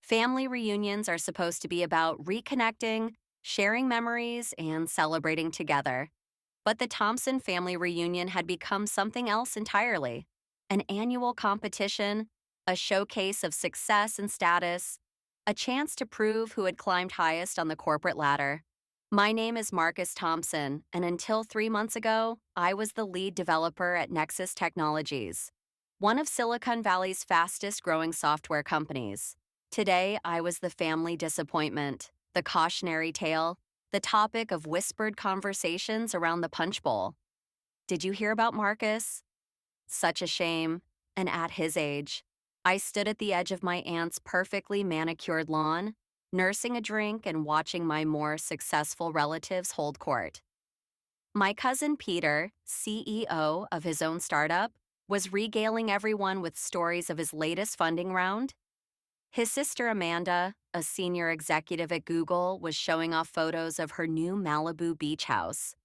Family reunions are supposed to be about reconnecting, sharing memories, and celebrating together. But the Thompson family reunion had become something else entirely: an annual competition, a showcase of success and status, a chance to prove who had climbed highest on the corporate ladder. My name is Marcus Thompson, and until 3 months ago, I was the lead developer at Nexus Technologies, one of Silicon Valley's fastest growing software companies. Today, I was the family disappointment, the cautionary tale, the topic of whispered conversations around the punch bowl. Did you hear about Marcus? Such a shame. And at his age, I stood at the edge of my aunt's perfectly manicured lawn, nursing a drink and watching my more successful relatives hold court. My cousin Peter, CEO of his own startup, was regaling everyone with stories of his latest funding round. His sister Amanda, a senior executive at Google, was showing off photos of her new Malibu beach house.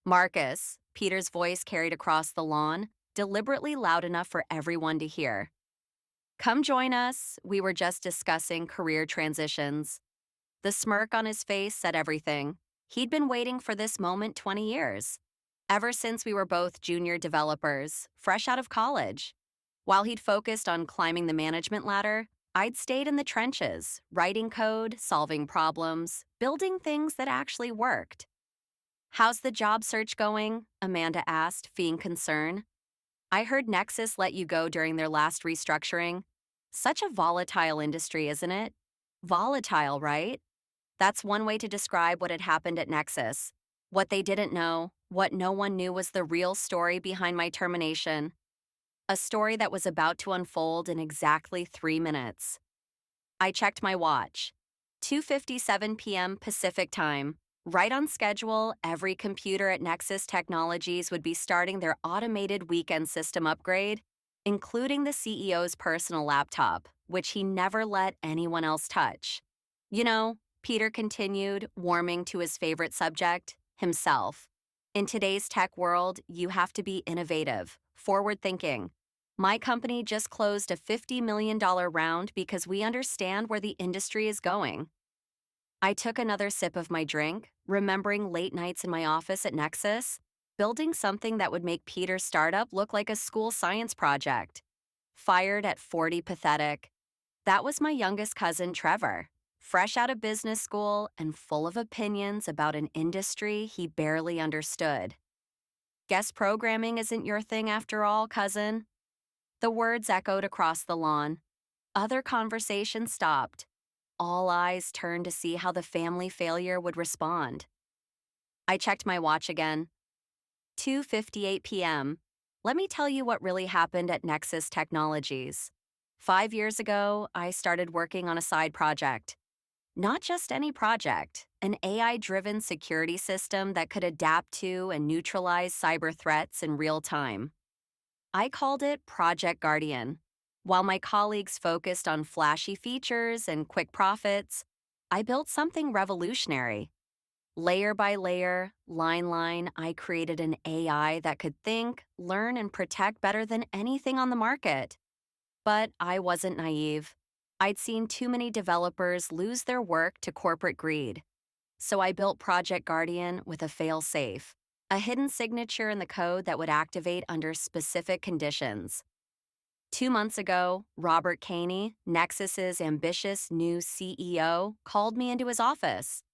Marcus, Peter's voice carried across the lawn, deliberately loud enough for everyone to hear. Come join us, we were just discussing career transitions. The smirk on his face said everything. He'd been waiting for this moment 20 years. Ever since we were both junior developers, fresh out of college. While he'd focused on climbing the management ladder, I'd stayed in the trenches, writing code, solving problems, building things that actually worked. How's the job search going? Amanda asked, feigning concern. I heard Nexus let you go during their last restructuring. Such a volatile industry, isn't it? Volatile, right? That's one way to describe what had happened at Nexus. What they didn't know, what no one knew, was the real story behind my termination. A story that was about to unfold in exactly 3 minutes. I checked my watch. 2:57 p.m. Pacific Time. Right on schedule, every computer at Nexus Technologies would be starting their automated weekend system upgrade, including the CEO's personal laptop, which he never let anyone else touch. You know, Peter continued, warming to his favorite subject, himself. In today's tech world, you have to be innovative, forward-thinking. My company just closed a $50 million round because we understand where the industry is going. I took another sip of my drink, remembering late nights in my office at Nexus, building something that would make Peter's startup look like a school science project. Fired at 40 pathetic. That was my youngest cousin, Trevor, fresh out of business school and full of opinions about an industry he barely understood. Guess programming isn't your thing after all, cousin? The words echoed across the lawn. Other conversations stopped. All eyes turned to see how the family failure would respond. I checked my watch again. 2:58 p.m. Let me tell you what really happened at Nexus Technologies. 5 years ago, I started working on a side project. Not just any project, an AI-driven security system that could adapt to and neutralize cyber threats in real time. I called it Project Guardian. While my colleagues focused on flashy features and quick profits, I built something revolutionary. Layer by layer, line, I created an AI that could think, learn, and protect better than anything on the market. But I wasn't naive. I'd seen too many developers lose their work to corporate greed. So I built Project Guardian with a fail-safe, a hidden signature in the code that would activate under specific conditions. 2 months ago, Robert Caney, Nexus's ambitious new CEO, called me into his office.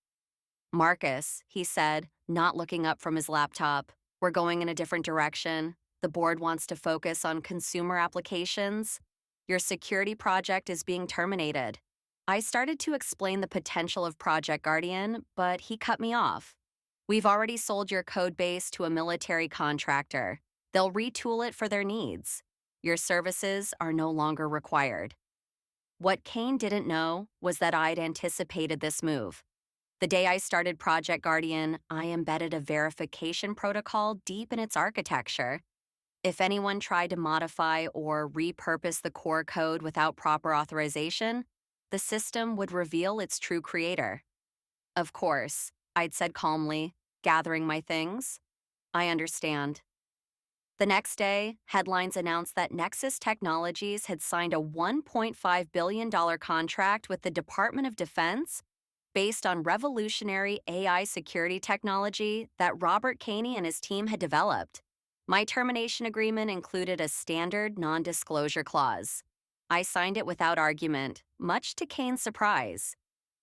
Marcus, he said, not looking up from his laptop, we're going in a different direction. The board wants to focus on consumer applications. Your security project is being terminated. I started to explain the potential of Project Guardian, but he cut me off. We've already sold your code base to a military contractor. They'll retool it for their needs. Your services are no longer required. What Kane didn't know was that I'd anticipated this move. The day I started Project Guardian, I embedded a verification protocol deep in its architecture. If anyone tried to modify or repurpose the core code without proper authorization, the system would reveal its true creator. Of course, I'd said calmly, gathering my things. I understand. The next day, headlines announced that Nexus Technologies had signed a $1.5 billion contract with the Department of Defense based on revolutionary AI security technology that Robert Caney and his team had developed. My termination agreement included a standard non-disclosure clause. I signed it without argument, much to Kane's surprise.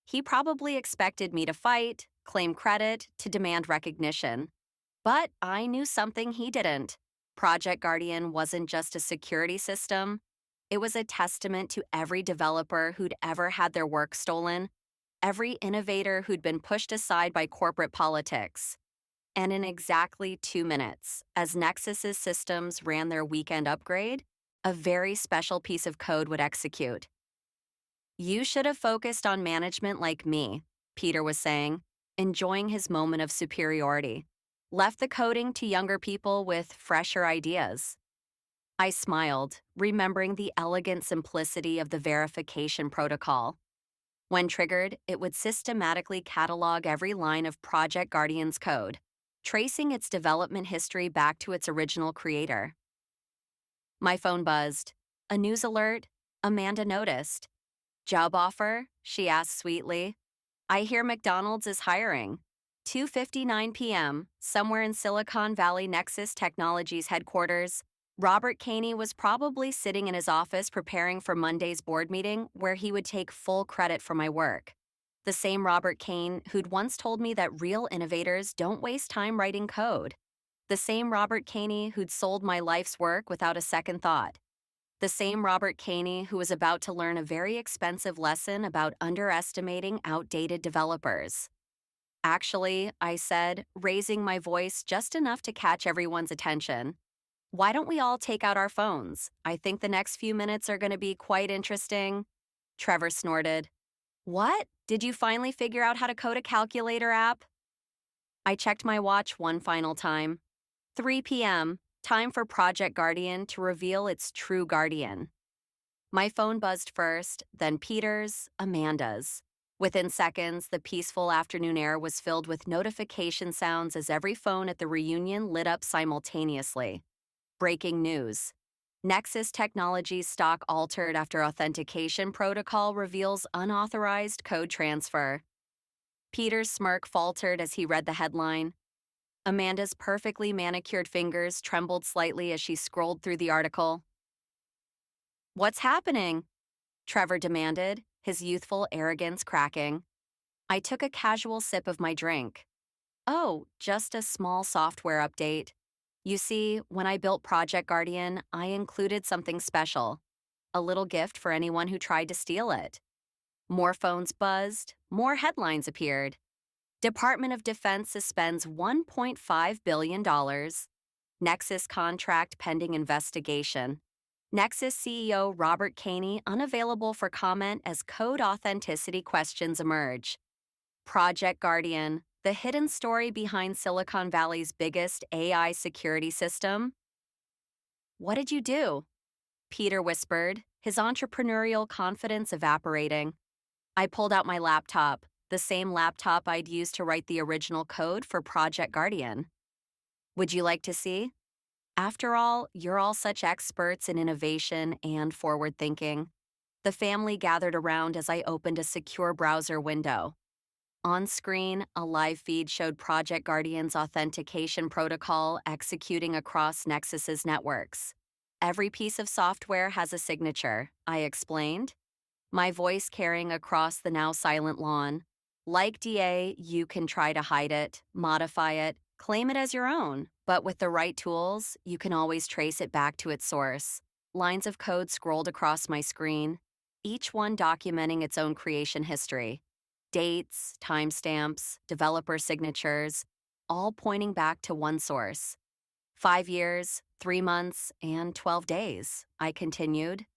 He probably expected me to fight, claim credit, to demand recognition. But I knew something he didn't. Project Guardian wasn't just a security system. It was a testament to every developer who'd ever had their work stolen, every innovator who'd been pushed aside by corporate politics. And in exactly 2 minutes, as Nexus's systems ran their weekend upgrade, a very special piece of code would execute. You should have focused on management like me, Peter was saying, enjoying his moment of superiority. Left the coding to younger people with fresher ideas. I smiled, remembering the elegant simplicity of the verification protocol. When triggered, it would systematically catalog every line of Project Guardian's code, tracing its development history back to its original creator. My phone buzzed. A news alert. Amanda noticed. Job offer? She asked sweetly. I hear McDonald's is hiring. 2:59 p.m., somewhere in Silicon Valley Nexus Technologies headquarters, Robert Caney was probably sitting in his office preparing for Monday's board meeting where he would take full credit for my work. The same Robert Kane who'd once told me that real innovators don't waste time writing code. The same Robert Caney who'd sold my life's work without a second thought. The same Robert Caney who was about to learn a very expensive lesson about underestimating outdated developers. Actually, I said, raising my voice just enough to catch everyone's attention. Why don't we all take out our phones? I think the next few minutes are going to be quite interesting. Trevor snorted. What? Did you finally figure out how to code a calculator app? I checked my watch one final time. 3 p.m., time for Project Guardian to reveal its true guardian. My phone buzzed first, then Peter's, Amanda's. Within seconds, the peaceful afternoon air was filled with notification sounds as every phone at the reunion lit up simultaneously. Breaking news. Nexus Technologies stock altered after authentication protocol reveals unauthorized code transfer. Peter's smirk faltered as he read the headline. Amanda's perfectly manicured fingers trembled slightly as she scrolled through the article. What's happening? Trevor demanded, his youthful arrogance cracking. I took a casual sip of my drink. Oh, just a small software update. You see, when I built Project Guardian, I included something special. A little gift for anyone who tried to steal it. More phones buzzed, more headlines appeared. Department of Defense suspends $1.5 billion. Nexus contract pending investigation. Nexus CEO Robert Caney unavailable for comment as code authenticity questions emerge. Project Guardian, the hidden story behind Silicon Valley's biggest AI security system. What did you do? Peter whispered, his entrepreneurial confidence evaporating. I pulled out my laptop, the same laptop I'd used to write the original code for Project Guardian. Would you like to see? After all, you're all such experts in innovation and forward thinking. The family gathered around as I opened a secure browser window. On screen, a live feed showed Project Guardian's authentication protocol executing across Nexus's networks. Every piece of software has a signature, I explained, my voice carrying across the now silent lawn. Like DA, you can try to hide it, modify it, claim it as your own, but with the right tools, you can always trace it back to its source. Lines of code scrolled across my screen, each one documenting its own creation history. Dates, timestamps, developer signatures, all pointing back to one source. 5 years, 3 months, and 12 days, I continued.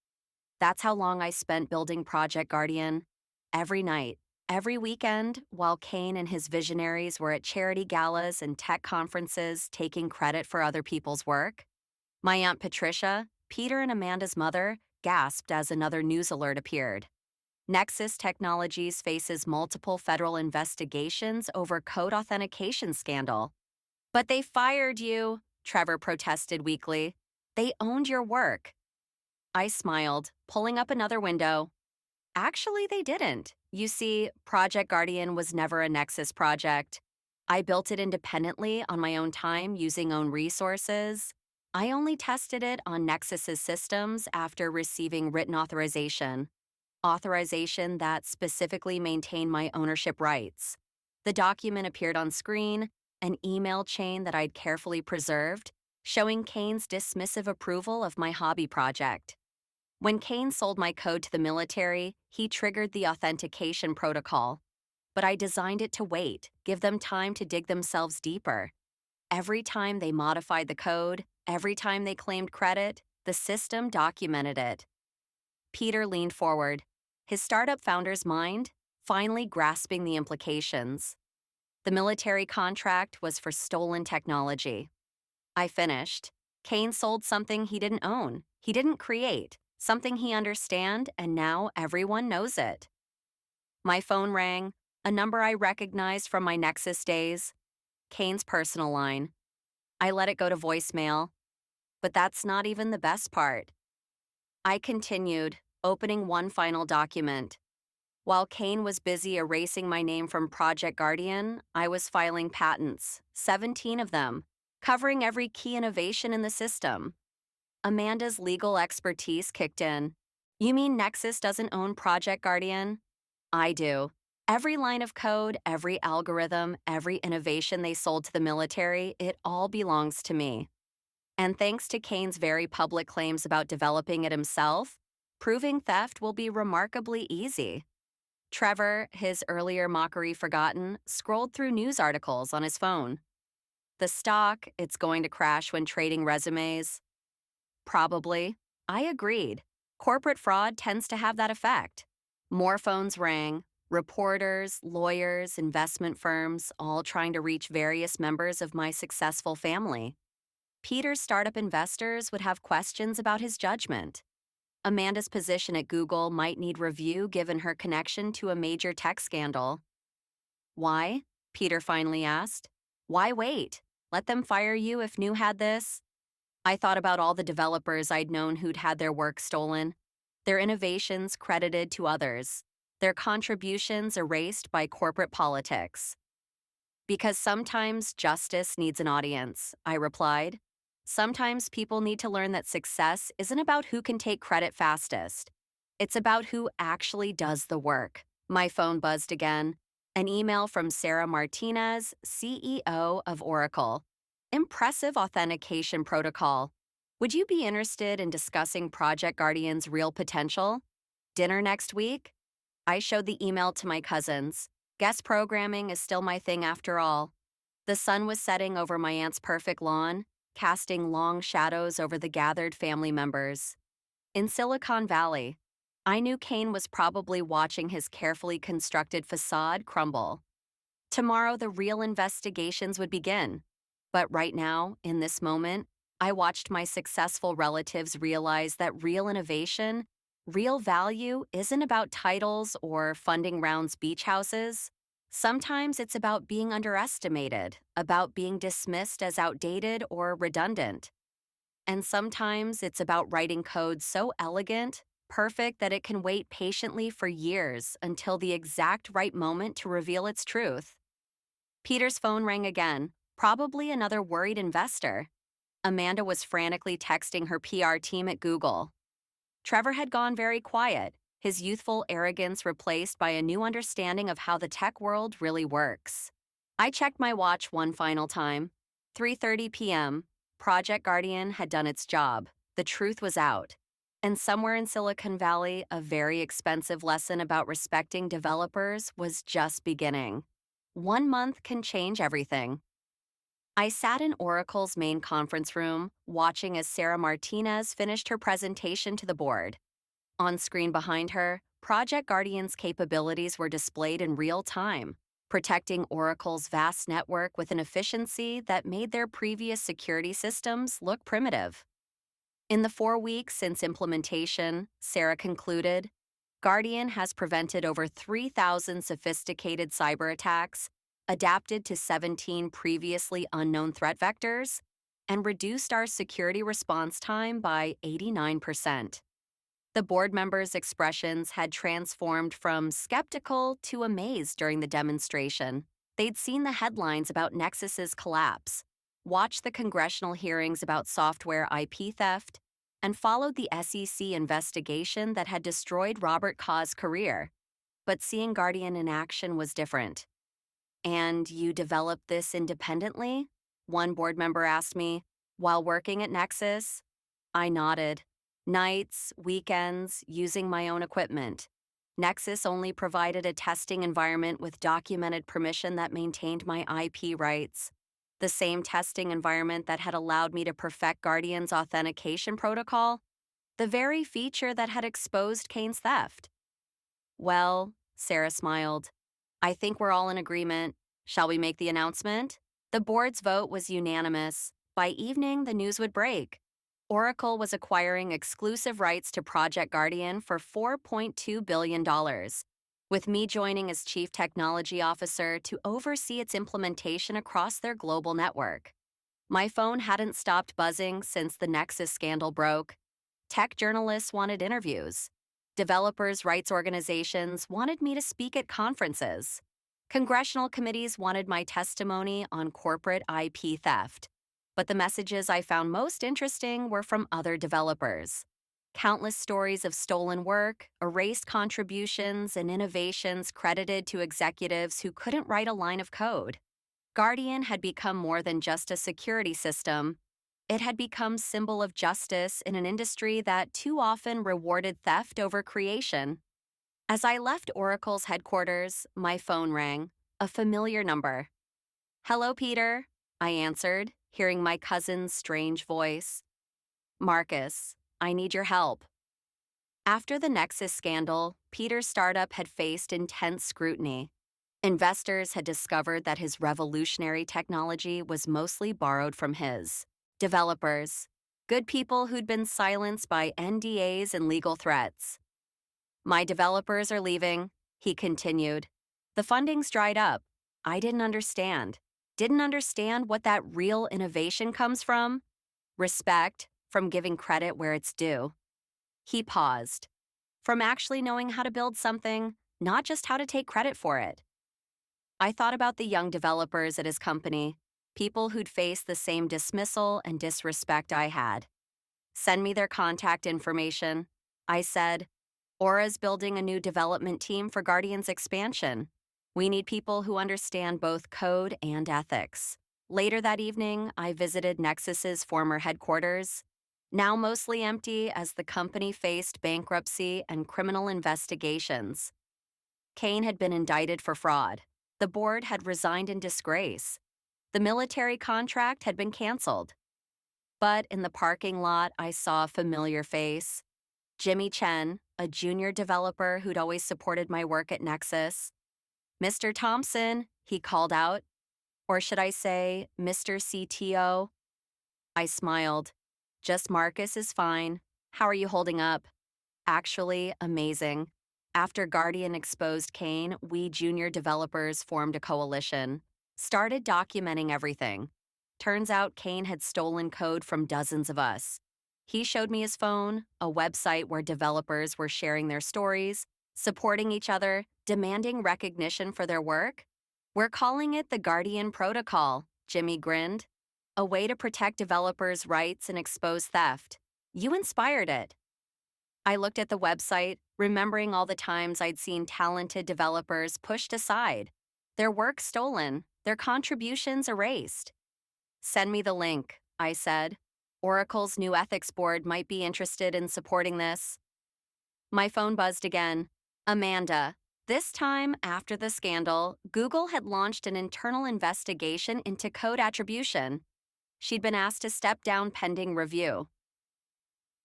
That's how long I spent building Project Guardian. Every night, every weekend, while Kane and his visionaries were at charity galas and tech conferences taking credit for other people's work. My Aunt Patricia, Peter and Amanda's mother, gasped as another news alert appeared. Nexus Technologies faces multiple federal investigations over code authentication scandal. But they fired you, Trevor protested weakly. They owned your work. I smiled, pulling up another window. Actually, they didn't. You see, Project Guardian was never a Nexus project. I built it independently on my own time using own resources. I only tested it on Nexus's systems after receiving written authorization that specifically maintained my ownership rights. The document appeared on screen, an email chain that I'd carefully preserved, showing Kane's dismissive approval of my hobby project. When Kane sold my code to the military, he triggered the authentication protocol. But I designed it to wait, give them time to dig themselves deeper. Every time they modified the code, every time they claimed credit, the system documented it. Peter leaned forward, his startup founder's mind finally grasping the implications. The military contract was for stolen technology. I finished. Kane sold something he didn't own, he didn't create, something he understands, and now everyone knows it. My phone rang, a number I recognized from my Nexus days, Kane's personal line. I let it go to voicemail, but that's not even the best part. I continued, opening one final document. While Kane was busy erasing my name from Project Guardian, I was filing patents, 17 of them, covering every key innovation in the system. Amanda's legal expertise kicked in. You mean Nexus doesn't own Project Guardian? I do. Every line of code, every algorithm, every innovation they sold to the military, it all belongs to me. And thanks to Kane's very public claims about developing it himself, proving theft will be remarkably easy. Trevor, his earlier mockery forgotten, scrolled through news articles on his phone. The stock, it's going to crash when trading resumes. Probably. I agreed. Corporate fraud tends to have that effect. More phones rang. Reporters, lawyers, investment firms, all trying to reach various members of my successful family. Peter's startup investors would have questions about his judgment. Amanda's position at Google might need review given her connection to a major tech scandal. Why? Peter finally asked. Why wait? Let them fire you if New had this? I thought about all the developers I'd known who'd had their work stolen, their innovations credited to others, their contributions erased by corporate politics. Because sometimes justice needs an audience, I replied. Sometimes people need to learn that success isn't about who can take credit fastest. It's about who actually does the work. My phone buzzed again. An email from Sarah Martinez, CEO of Oracle. Impressive authentication protocol. Would you be interested in discussing Project Guardian's real potential? Dinner next week? I showed the email to my cousins. Guest programming is still my thing after all. The sun was setting over my aunt's perfect lawn, casting long shadows over the gathered family members. In Silicon Valley, I knew Kane was probably watching his carefully constructed facade crumble. Tomorrow, the real investigations would begin. But right now, in this moment, I watched my successful relatives realize that real innovation, real value isn't about titles or funding rounds beach houses. Sometimes it's about being underestimated, about being dismissed as outdated or redundant. And sometimes it's about writing code so elegant, perfect that it can wait patiently for years until the exact right moment to reveal its truth. Peter's phone rang again, probably another worried investor. Amanda was frantically texting her PR team at Google. Trevor had gone very quiet, his youthful arrogance replaced by a new understanding of how the tech world really works. I checked my watch one final time. 3:30 p.m. Project Guardian had done its job. The truth was out. And somewhere in Silicon Valley, a very expensive lesson about respecting developers was just beginning. 1 month can change everything. I sat in Oracle's main conference room, watching as Sarah Martinez finished her presentation to the board. On screen behind her, Project Guardian's capabilities were displayed in real time, protecting Oracle's vast network with an efficiency that made their previous security systems look primitive. In the 4 weeks since implementation, Sarah concluded, Guardian has prevented over 3,000 sophisticated cyber attacks, adapted to 17 previously unknown threat vectors, and reduced our security response time by 89%. The board members' expressions had transformed from skeptical to amazed during the demonstration. They'd seen the headlines about Nexus's collapse, watched the congressional hearings about software IP theft, and followed the SEC investigation that had destroyed Robert Ka's career. But seeing Guardian in action was different. "And you developed this independently?" one board member asked me, "while working at Nexus?" I nodded. "Nights, weekends, using my own equipment. Nexus only provided a testing environment with documented permission that maintained my IP rights. The same testing environment that had allowed me to perfect Guardian's authentication protocol, the very feature that had exposed Kane's theft." "Well," Sarah smiled, "I think we're all in agreement. Shall we make the announcement?" The board's vote was unanimous. By evening, the news would break. Oracle was acquiring exclusive rights to Project Guardian for $4.2 billion, with me joining as Chief Technology Officer to oversee its implementation across their global network. My phone hadn't stopped buzzing since the Nexus scandal broke. Tech journalists wanted interviews. Developers' rights organizations wanted me to speak at conferences. Congressional committees wanted my testimony on corporate IP theft. But the messages I found most interesting were from other developers. Countless stories of stolen work, erased contributions, and innovations credited to executives who couldn't write a line of code. Guardian had become more than just a security system. It had become symbol of justice in an industry that too often rewarded theft over creation. As I left Oracle's headquarters, my phone rang, a familiar number. "Hello, Peter," I answered, hearing my cousin's strange voice. "Marcus, I need your help." After the Nexus scandal, Peter's startup had faced intense scrutiny. Investors had discovered that his revolutionary technology was mostly borrowed from his developers, good people who'd been silenced by NDAs and legal threats. "My developers are leaving," he continued. "The funding's dried up. I didn't understand what that real innovation comes from. Respect, from giving credit where it's due." He paused. "From actually knowing how to build something, not just how to take credit for it." I thought about the young developers at his company, people who'd faced the same dismissal and disrespect I had. "Send me their contact information," I said. "Aura's building a new development team for Guardian's expansion. We need people who understand both code and ethics." Later that evening, I visited Nexus's former headquarters, now mostly empty as the company faced bankruptcy and criminal investigations. Kane had been indicted for fraud. The board had resigned in disgrace. The military contract had been canceled. But in the parking lot, I saw a familiar face. Jimmy Chen, a junior developer who'd always supported my work at Nexus. "Mr. Thompson," he called out. Or should I say, "Mr. CTO?" I smiled. "Just Marcus is fine. How are you holding up?" "Actually, amazing. After Guardian exposed Kane, we junior developers formed a coalition, started documenting everything. Turns out Kane had stolen code from dozens of us. He showed me his phone, a website where developers were sharing their stories, supporting each other, demanding recognition for their work. We're calling it the Guardian Protocol," Jimmy grinned. "A way to protect developers' rights and expose theft. You inspired it." I looked at the website, remembering all the times I'd seen talented developers pushed aside, their work stolen, their contributions erased. "Send me the link," I said. "Oracle's new ethics board might be interested in supporting this." My phone buzzed again. Amanda. This time, after the scandal, Google had launched an internal investigation into code attribution. She'd been asked to step down pending review.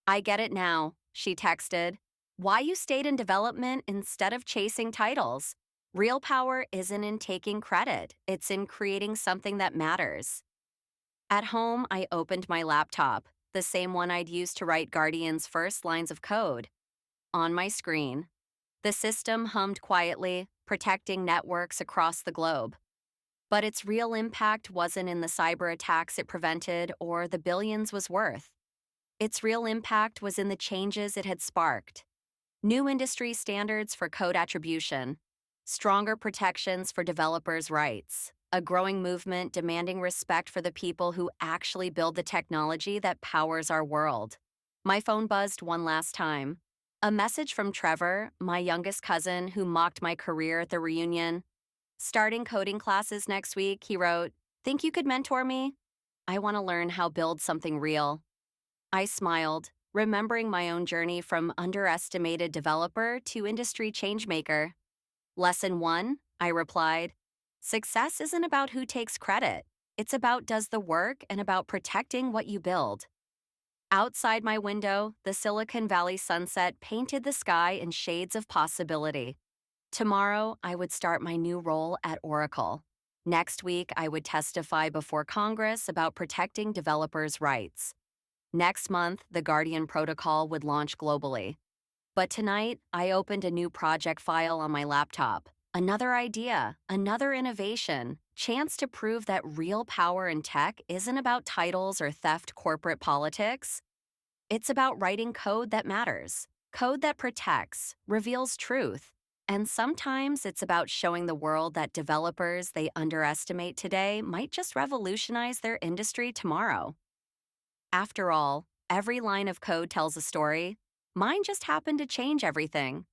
"I get it now," she texted. "Why you stayed in development instead of chasing titles. Real power isn't in taking credit, it's in creating something that matters." At home, I opened my laptop, the same one I'd used to write Guardian's first lines of code. On my screen, the system hummed quietly, protecting networks across the globe. But its real impact wasn't in the cyber attacks it prevented or the billions was worth. Its real impact was in the changes it had sparked. New industry standards for code attribution, stronger protections for developers' rights, a growing movement demanding respect for the people who actually build the technology that powers our world. My phone buzzed one last time. A message from Trevor, my youngest cousin who mocked my career at the reunion. Starting coding classes next week, he wrote, "Think you could mentor me? I want to learn how to build something real." I smiled, remembering my own journey from underestimated developer to industry changemaker. Lesson 1, I replied, success isn't about who takes credit. It's about does the work and about protecting what you build. Outside my window, the Silicon Valley sunset painted the sky in shades of possibility. Tomorrow, I would start my new role at Oracle. Next week, I would testify before Congress about protecting developers' rights. Next month, the Guardian Protocol would launch globally. But tonight, I opened a new project file on my laptop. Another idea, another innovation, chance to prove that real power in tech isn't about titles or theft corporate politics. It's about writing code that matters, code that protects, reveals truth. And sometimes it's about showing the world that developers they underestimate today might just revolutionize their industry tomorrow. After all, every line of code tells a story. Mine just happened to change everything.